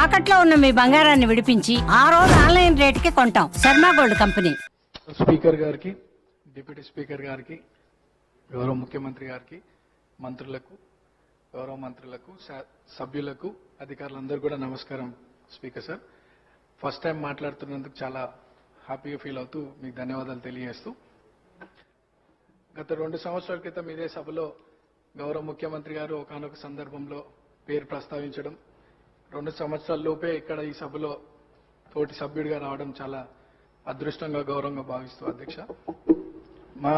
తాకట్లో ఉన్న మీ బంగారాన్ని విడిపించి ఆ రోజు ఆన్లైన్ రేటుకి కొంటాం. Sharma gold company. స్పీకర్ గారికి, డిప్యూటీ స్పీకర్ గారికి, గౌరవ ముఖ్యమంత్రి గారికి, మంత్రులకు, గౌరవ మంత్రులకు, సభ్యులకు, అధికారులందరూ కూడా నమస్కారం. స్పీకర్ సార్, ఫస్ట్ టైం మాట్లాడుతున్నందుకు చాలా హ్యాపీగా ఫీల్ అవుతూ మీకు ధన్యవాదాలు తెలియజేస్తూ, గత 2 సంవత్సరాల క్రితం ఇదే సభలో గౌరవ ముఖ్యమంత్రి గారు ఒకానొక సందర్భంలో పేరు ప్రస్తావించడం, 2 సంవత్సరాల లోపే ఇక్కడ ఈ సభలో తోటి సభ్యుడిగా రావడం చాలా అదృష్టంగా, గౌరవంగా భావిస్తూ అధ్యక్ష, మా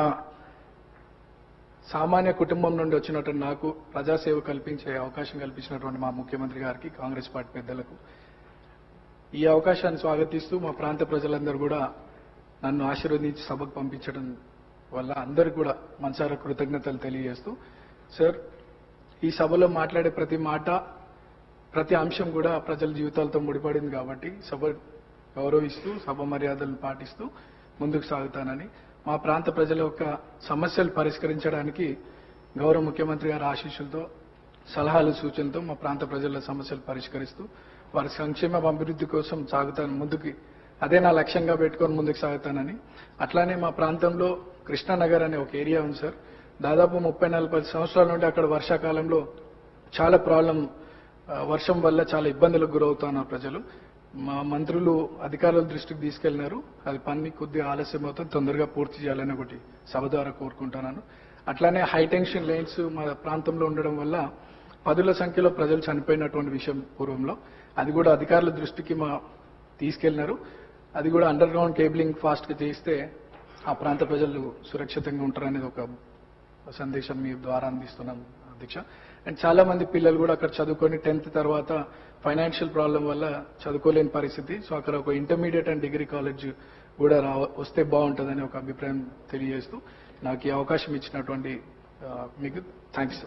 సామాన్య కుటుంబం నుండి వచ్చినటువంటి నాకు ప్రజాసేవ కల్పించే అవకాశం కల్పించినటువంటి మా ముఖ్యమంత్రి గారికి, కాంగ్రెస్ పార్టీ పెద్దలకు ఈ అవకాశాన్ని స్వాగతిస్తూ మా ప్రాంత ప్రజలందరూ కూడా నన్ను ఆశీర్వదించి సభకు పంపించడం వల్ల అందరికీ కూడా మనసారా కృతజ్ఞతలు తెలియజేస్తూ, సార్, ఈ సభలో మాట్లాడే ప్రతి మాట, ప్రతి అంశం కూడా ప్రజల జీవితాలతో ముడిపడింది కాబట్టి సభ గౌరవిస్తూ, సభ మర్యాదలను పాటిస్తూ ముందుకు సాగుతానని, మా ప్రాంత ప్రజల యొక్క సమస్యలు పరిష్కరించడానికి గౌరవ ముఖ్యమంత్రి గారి ఆశీస్సులతో, సలహాలు, సూచనలతో మా ప్రాంత ప్రజల సమస్యలు పరిష్కరిస్తూ వారి సంక్షేమ అభివృద్ధి కోసం సాగుతాను ముందుకి. అదే నా లక్ష్యంగా పెట్టుకొని ముందుకు సాగుతానని. అట్లానే మా ప్రాంతంలో కృష్ణానగర్ అనే ఒక ఏరియా ఉంది సార్. దాదాపు 30-40 సంవత్సరాల నుండి అక్కడ వర్షాకాలంలో చాలా ప్రాబ్లం, వర్షం వల్ల చాలా ఇబ్బందులకు గురవుతున్నారు ప్రజలు. మా మంత్రులు అధికారుల దృష్టికి తీసుకెళ్లినారు. అది పని కొద్దిగా ఆలస్యం అవుతుంది, తొందరగా పూర్తి చేయాలని ఒకటి సభ ద్వారా కోరుకుంటున్నాను. అట్లానే హైటెన్షన్ లైన్స్ మా ప్రాంతంలో ఉండడం వల్ల 10ల సంఖ్యలో ప్రజలు చనిపోయినటువంటి విషయం పూర్వంలో, అది కూడా అధికారుల దృష్టికి తీసుకెళ్లినారు. అది కూడా అండర్ గ్రౌండ్ కేబులింగ్ ఫాస్ట్ గా చేస్తే ఆ ప్రాంత ప్రజలు సురక్షితంగా ఉంటారనేది ఒక సందేశం మీ ద్వారా అందిస్తున్నాం అధ్యక్ష. అండ్ చాలా మంది పిల్లలు కూడా అక్కడ చదువుకొని 10th తర్వాత ఫైనాన్షియల్ ప్రాబ్లం వల్ల చదువుకోలేని పరిస్థితి. సో అక్కడ ఒక ఇంటర్మీడియట్ అండ్ డిగ్రీ కాలేజ్ కూడా వస్తే బాగుంటుందని ఒక అభిప్రాయం తెలియజేస్తూ నాకు ఈ అవకాశం ఇచ్చినటువంటి మీకు థ్యాంక్స్.